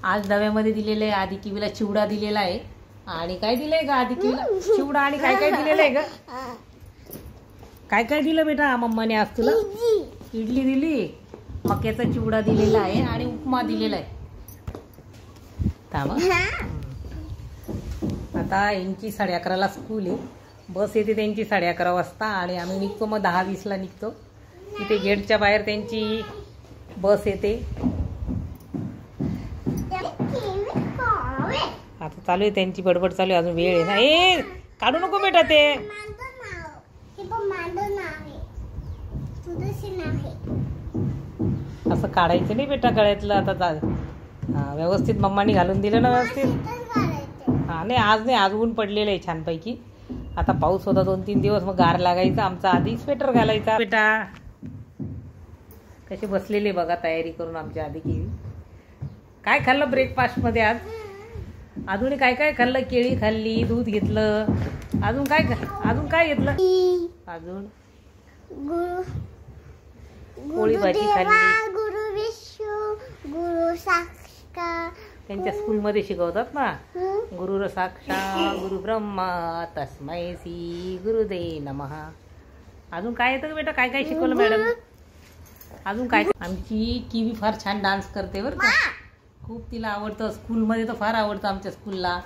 आज डब्यामध्ये दिलेलं आहे. आधी किवीला चिवडा दिलेला आहे. आणि काय दिलंय का आधी किवीला? चिवडा आणि काय काय दिलेलं आहे का? काय काय दिलं बेटा मम्माने आज तुला? इडली दिली, मक्याचा चिवडा दिलेला आहे आणि उपमा दिलेला आहे. थांब आता यांची 11:30ला स्कूल आहे. बस येते त्यांची 11:30 वाजता आणि आम्ही निघतो मग 10:20ला निघतो. इथे गेटच्या बाहेर त्यांची बस येते. आता चालू आहे त्यांची बडबड चालू आहे. अजून वेळ आहे ना. ए काढू नको बेटा ते. असं काढायचं नाही बेटा गळ्यातलं. आता व्यवस्थित मम्मानी घालून दिलं ना व्यवस्थित. हा नाही आज नाही, आज ऊन पडलेलं आहे छानपैकी. आता पाऊस होता 2-3 दिवस, मग गार लागायचा. आमचा आधी स्वेटर घालायचा. बेटा कसे बसलेले बघा तयारी करून आमच्या आधी की. काय खाल्लं ब्रेकफास्टमध्ये आज? अजून काय काय खाल्लं? केळी खाल्ली, दूध घेतलं, अजून काय घेतलं? अजून पोळी भाजी खाल्ली. गुरु विष्णू, गुरु साक्षात त्यांच्या स्कूलमध्ये शिकवतात ना, गुरु साक्षात गुरु ब्रह्मा तस्मै श्री गुरुदे नमः. अजून काय येतं बेटा? काय काय शिकवलं मॅडम? अजून काय? आमची किवी फार छान डान्स करते बरं का. खूप तिला आवडतं. स्कूलमध्ये तर फार आवडतं आमच्या स्कूलला.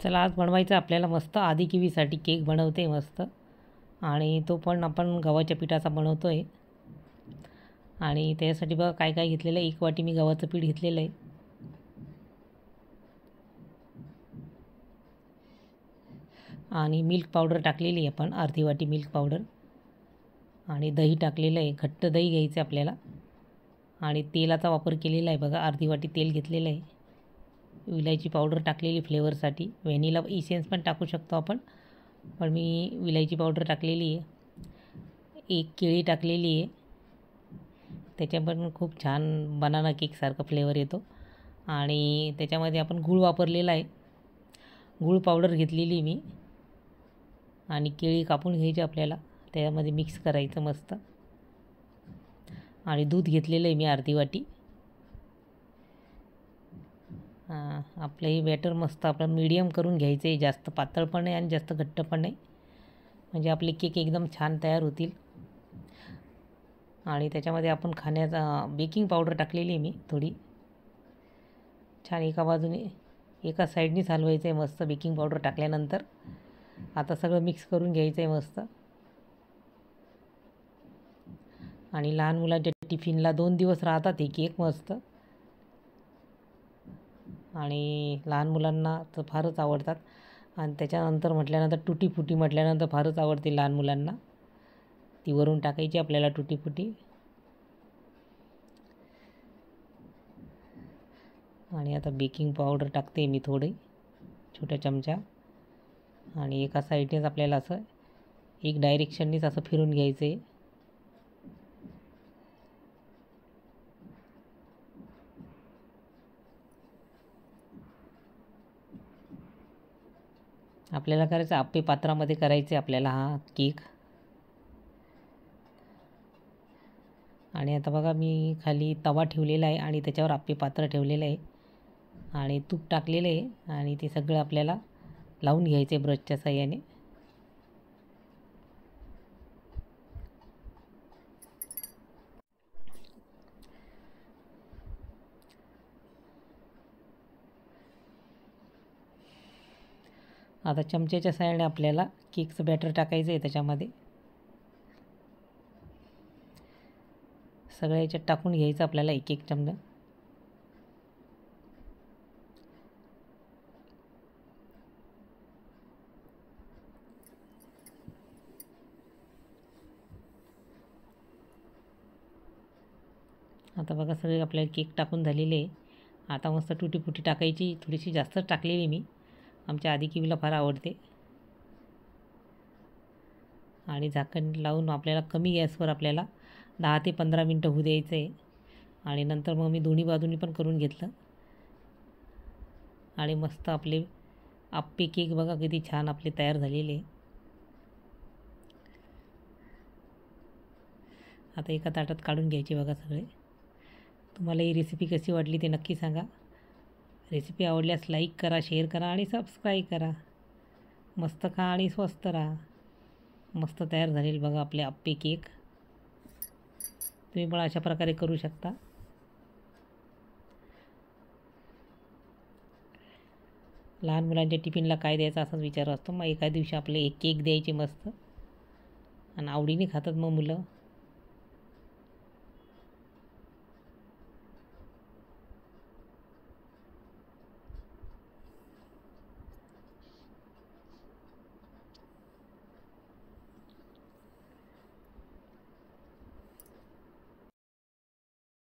चला आज बनवायचं आपल्याला मस्त आधी किवीसाठी केक बनवते मस्त. आणि तो पण आपण गव्हाच्या पिठाचा बनवतो आहे. आणि त्यासाठी बघा काय काय घेतलेलं आहे. 1 वाटी मी गव्हाचं पीठ घेतलेलं आहे. आणि मिल्क पावडर टाकलेली आहे आपण, अर्धी वाटी मिल्क पावडर. आणि दही टाकलेलं आहे, घट्ट दही घ्यायचं आपल्याला. आणि तेलाचा वापर केलेला आहे बघा, अर्धी वाटी तेल घेतलेलं आहे. विलायची पावडर टाकलेली फ्लेवरसाठी. व्हॅनिला इसेन्स पण टाकू शकतो आपण, पण मी विलायची पावडर टाकलेली आहे. 1 केळी टाकलेली आहे, त्याच्या पण खूप छान बनाना केकसारखा फ्लेवर येतो. आणि त्याच्यामध्ये आपण गूळ वापरलेला आहे, गूळ पावडर घेतलेली मी. आणि केळी कापून घ्यायची आपल्याला, त्याच्यामध्ये मिक्स करायचं मस्त. आणि दूध घेतलेलं आहे मी अर्धी वाटी. आपलं हे बॅटर मस्त आपलं मीडियम करून घ्यायचं आहे. जास्त पातळ पण नाही आणि जास्त घट्ट पण नाही, म्हणजे आपले केक एकदम छान तयार होतील. आणि त्याच्यामध्ये आपण खाण्याचा बेकिंग पावडर टाकलेली आहे मी थोडी. छान एका बाजूने एका साईडनीच हलवायचं आहे मस्त बेकिंग पावडर टाकल्यानंतर. आता सगळं मिक्स करून घ्यायचं आहे मस्त. आणि लहान मुलांच्या टिफिनला 2 दिवस राहतात हे केक मस्त. आणि लहान मुलांना तर फारच आवडतात. आणि त्याच्यानंतर म्हटल्यानंतर टुटी फुटी म्हटल्यानंतर फारच आवडते लहान मुलांना. ती वरून टाकायची आपल्याला टुटी फुटी. आणि आता बेकिंग पावडर टाकते मी थोडी, छोट्या चमचा. आणि एका साईडनेच आपल्याला असं एक डायरेक्शननीच असं फिरून घ्यायचं आहे. आपल्याला करायचं आप्पे पात्रामध्ये करायचे आपल्याला हा केक. आणि आता बघा मी खाली तवा ठेवलेला आहे आणि त्याच्यावर आप्पे पात्र ठेवलेलं आहे आणि तूप टाकलेलं आहे आणि ते सगळं आपल्याला लावून घ्यायचं आहे ब्रशच्या साहाय्याने. आता चमच्याच्या साहाय्याने आपल्याला केकचं बॅटर टाकायचं आहे त्याच्यामध्ये. सगळ्या याच्यात टाकून घ्यायचं आपल्याला एक एक चमचा. आता बघा सगळे आपल्याला केक टाकून झालेले आहे. आता मस्त तुटी फुटी टाकायची, थोडीशी जास्तच टाकलेली मी, आमच्या आधी किवीला फार आवडते. आणि झाकण लावून आपल्याला कमी गॅसवर आपल्याला 10 ते 15 मिनटं होऊ द्यायचं आहे. आणि नंतर मग मी दोन्ही बाजूनी पण करून घेतलं आणि मस्त आपले आप्पे केक बघा किती छान आपले तयार झालेले. आता एका ताटात काढून घ्यायचे बघा सगळे. तुम्हाला ही रेसिपी कशी वाटली ते नक्की सांगा. रेसिपी आवडल्यास लाईक करा, शेअर करा आणि सबस्क्राईब करा. मस्त खा आणि स्वस्त राहा. मस्त तयार झालेले बघा आपले आप्पे केक. तुम्ही पण अशा प्रकारे करू शकता. लहान मुलांच्या टिफिनला काय द्यायचं असाच विचार असतो. मग एका दिवशी आपले एक केक द्यायचे मस्त आणि आवडीने खातात मग मुलं.